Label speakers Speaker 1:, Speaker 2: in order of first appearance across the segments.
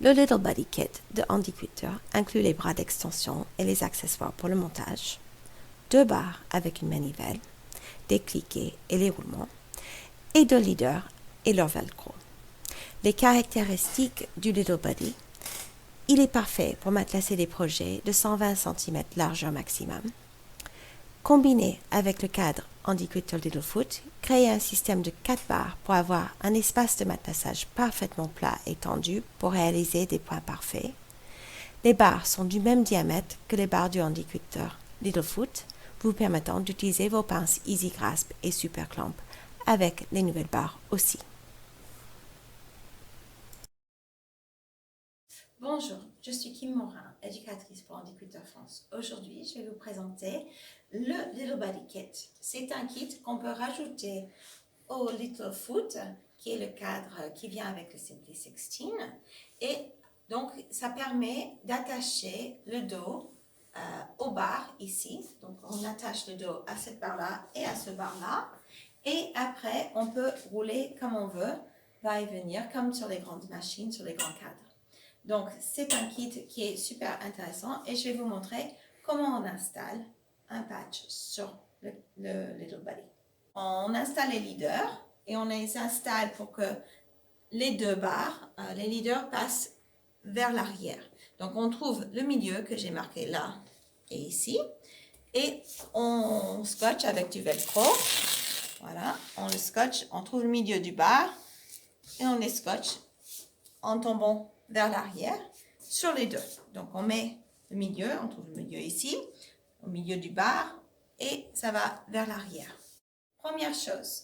Speaker 1: Le Little Body Kit de Andy Cutter inclut les bras d'extension et les accessoires pour le montage, 2 barres avec une manivelle, des cliquets et les roulements, et 2 leaders et leur velcro. Les caractéristiques du Little Body: il est parfait pour matelassser des projets de 120 cm largeur maximum. Combiné avec le cadre Andy Cutter Littlefoot, créez un système de 4 barres pour avoir un espace de matelassage parfaitement plat et tendu pour réaliser des points parfaits. Les barres sont du même diamètre que les barres du Andy Cutter Littlefoot, vous permettant d'utiliser vos pinces Easy Grasp et Super Clamp avec les nouvelles barres aussi. Bonjour, je suis Kim Morin, éducatrice pour Andy Cutter France. Aujourd'hui, je vais vous présenter le Little Body Kit. C'est un kit qu'on peut rajouter au Littlefoot, qui est le cadre qui vient avec le Simply 16. Et donc, ça permet d'attacher le dos aux barres ici. Donc, on attache le dos à cette barre-là et à ce barre-là. Et après, on peut rouler comme on veut, va et venir, comme sur les grandes machines, sur les grands cadres. Donc, c'est un kit qui est super intéressant et je vais vous montrer comment on installe un patch sur le Little Body. On installe les leaders et on les installe pour que les 2 barres, les leaders passent vers l'arrière. Donc, on trouve le milieu que j'ai marqué là et ici et on scotche avec du velcro. Voilà, on le scotche, on trouve le milieu du bar et on les scotche en tombant vers l'arrière sur les 2. Donc, on met le milieu, on trouve le milieu ici, au milieu du bar, et ça va vers l'arrière. Première chose,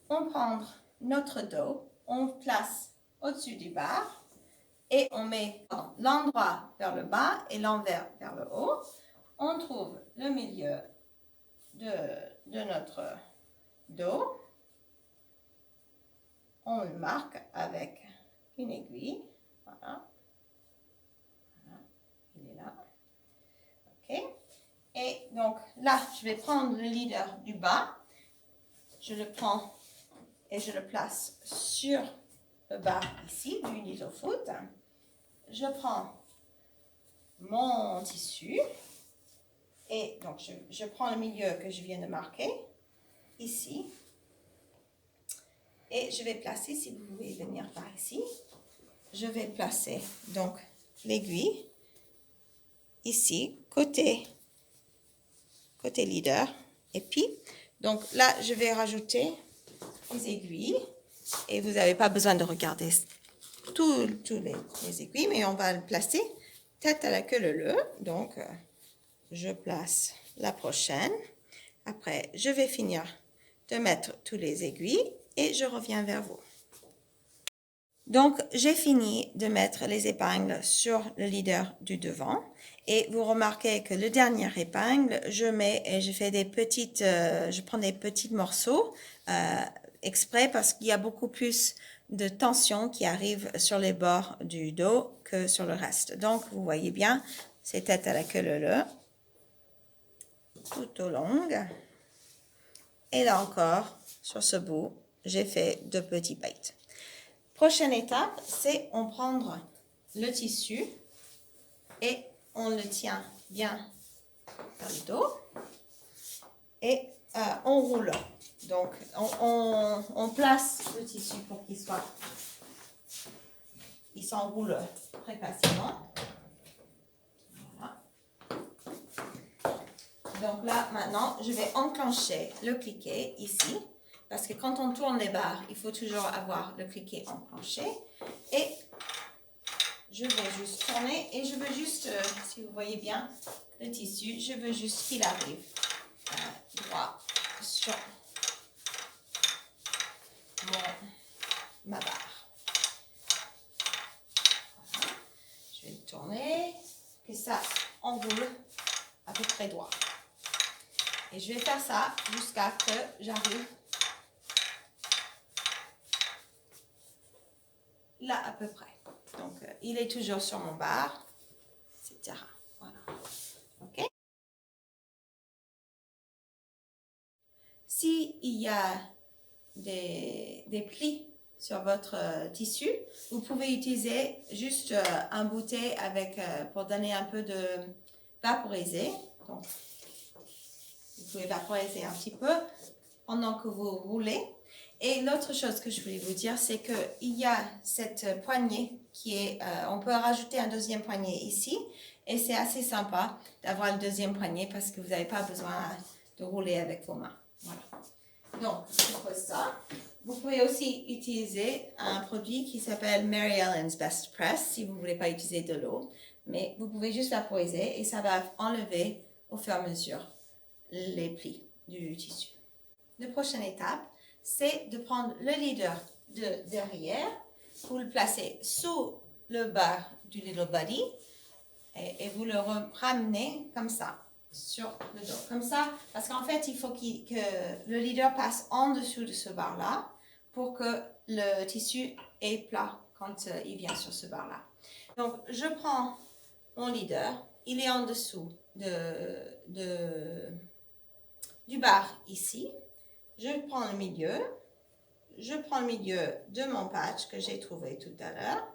Speaker 1: on prend notre dos, on place au-dessus du bar, et on met l'endroit vers le bas et l'envers vers le haut. On trouve le milieu de notre dos. On le marque avec une aiguille. Voilà. Il est là. OK. Et donc là, je vais prendre le leader du bas. Je le prends et je le place sur le bas ici du Littlefoot. Je prends mon tissu et donc je prends le milieu que je viens de marquer ici. Et je vais placer, si vous voulez venir par ici, je vais placer donc l'aiguille ici, côté leader. Et puis, donc là, je vais rajouter les aiguilles. Et vous n'avez pas besoin de regarder tous les aiguilles, mais on va le placer tête à la queue leu. Donc, je place la prochaine. Après, je vais finir de mettre tous les aiguilles et je reviens vers vous. Donc, j'ai fini de mettre les épingles sur le leader du devant. Et vous remarquez que le dernier épingle, je fais des petites, je prends des petits morceaux exprès parce qu'il y a beaucoup plus de tension qui arrive sur les bords du dos que sur le reste. Donc, vous voyez bien, c'est tête à la queue leu, tout au long. Et là encore, sur ce bout, j'ai fait 2 petits bites. Prochaine étape, c'est on prend le tissu et on le tient bien dans le dos et on roule. Donc, on place le tissu pour il s'enroule très facilement. Voilà. Donc là, maintenant, je vais enclencher le cliquet ici. Parce que quand on tourne les barres, il faut toujours avoir le cliquet enclenché. Et je vais juste tourner et je veux juste, si vous voyez bien le tissu, je veux juste qu'il arrive droit sur ma barre. Voilà. Je vais le tourner, que ça enroule à peu près droit. Et je vais faire ça jusqu'à que j'arrive là à peu près. Donc, il est toujours sur mon bar, etc. Voilà. OK? S'il y a des plis sur votre tissu. Vous pouvez utiliser juste un bouteille avec, pour donner un peu de vaporiser. Donc, vous pouvez vaporiser un petit peu pendant que vous roulez. Et l'autre chose que je voulais vous dire, c'est qu'il y a cette poignée qui est, on peut rajouter un deuxième poignet ici. Et c'est assez sympa d'avoir le deuxième poignet parce que vous n'avez pas besoin de rouler avec vos mains. Voilà. Donc, je pose ça. Vous pouvez aussi utiliser un produit qui s'appelle Mary Ellen's Best Press si vous ne voulez pas utiliser de l'eau. Mais vous pouvez juste vaporiser et ça va enlever au fur et à mesure les plis du tissu. La prochaine étape, c'est de prendre le leader de derrière, vous le placez sous le bas du little body et vous le ramenez comme ça sur le dos. Comme ça, parce qu'en fait, il faut que le leader passe en dessous de ce bar-là pour que le tissu est plat quand il vient sur ce bar-là. Donc, je prends mon leader, il est en dessous du bar ici. Je prends le milieu de mon patch que j'ai trouvé tout à l'heure.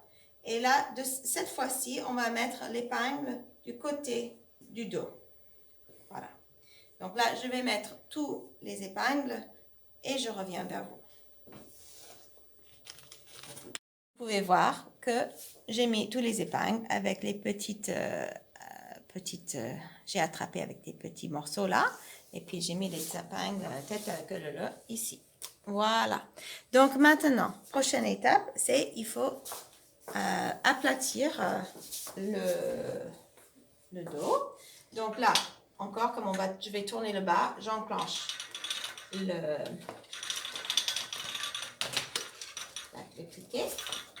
Speaker 1: Et là, cette fois-ci, on va mettre l'épingle du côté du dos. Voilà. Donc là, je vais mettre tous les épingles et je reviens vers vous. Vous pouvez voir que j'ai mis tous les épingles avec les petites j'ai attrapé avec des petits morceaux là. Et puis, j'ai mis les épingles tête à queue leu ici. Voilà. Donc, maintenant, prochaine étape, c'est il faut aplatir le dos. Donc là, encore, comme je vais tourner le bas, j'enclenche le cliquet.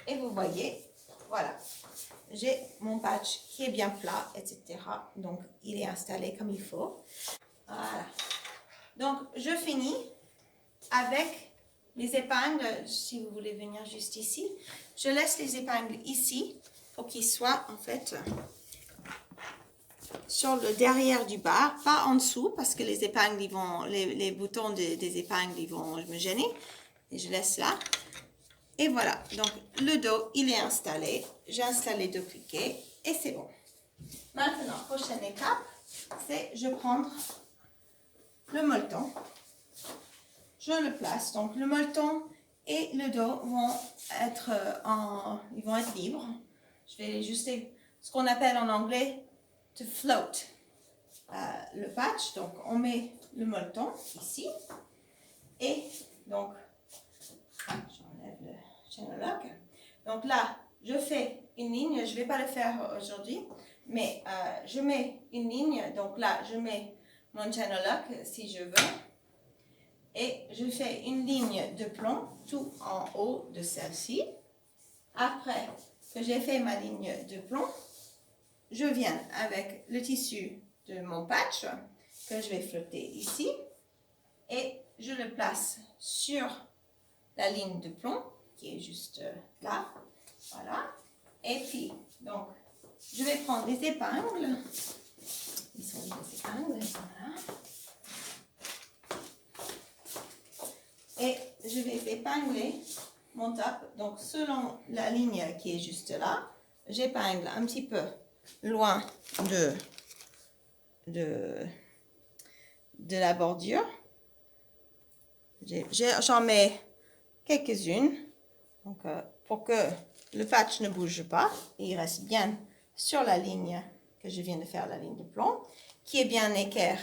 Speaker 1: Et vous voyez, voilà. J'ai mon patch qui est bien plat, etc. Donc, il est installé comme il faut. Voilà. Donc, je finis avec les épingles. Si vous voulez venir juste ici, je laisse les épingles ici pour qu'ils soient en fait sur le derrière du bar, pas en dessous parce que les épingles, les boutons des épingles, ils vont me gêner. Et je laisse là. Et voilà. Donc, le dos, il est installé. J'ai installé 2 cliquets et c'est bon. Maintenant, prochaine étape, c'est je prends le molleton, je le place. Donc, le molleton et le dos vont être libres. Je vais ajuster ce qu'on appelle en anglais to float le patch. Donc, on met le molleton ici. Et donc, j'enlève le channel lock. Donc là, je fais une ligne. Je ne vais pas le faire aujourd'hui, mais je mets une ligne. Donc là, je mets mon channel lock si je veux. Et je fais une ligne de plomb tout en haut de celle-ci. Après que j'ai fait ma ligne de plomb, je viens avec le tissu de mon patch que je vais flotter ici et je le place sur la ligne de plomb qui est juste là. Voilà. Et puis, donc, je vais prendre les épingles. Ils sont les épingles, voilà. Et je vais épingler mon top. Donc, selon la ligne qui est juste là, j'épingle un petit peu loin de la bordure. J'en mets quelques-unes. Donc, pour que le patch ne bouge pas, il reste bien sur la ligne que je viens de faire, la ligne de plomb, qui est bien équerre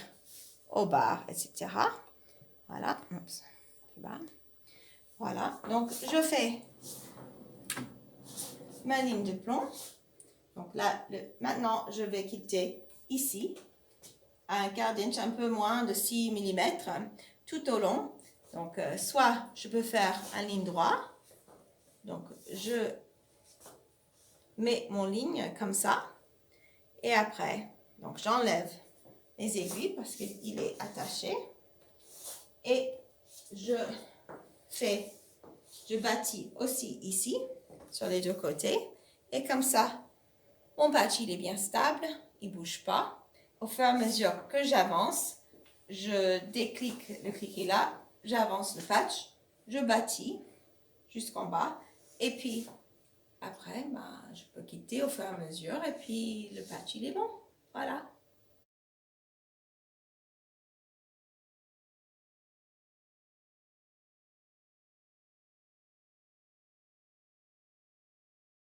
Speaker 1: au bar, etc. Voilà. Oups. Voilà, donc je fais ma ligne de plomb. Donc là, maintenant, je vais quitter ici, à un quart d'inch, un peu moins de 6 mm, tout au long. Donc, soit je peux faire un ligne droite. Donc, je mets mon ligne comme ça. Et après, donc j'enlève les aiguilles parce qu'il est attaché. Et je bâtis aussi ici, sur les 2 côtés. Et comme ça, mon patch, il est bien stable, il ne bouge pas. Au fur et à mesure que j'avance, je déclique le cliquet là, j'avance le patch, je bâtis jusqu'en bas. Et puis, après, bah, je peux quitter au fur et à mesure. Et puis, le patch, il est bon. Voilà.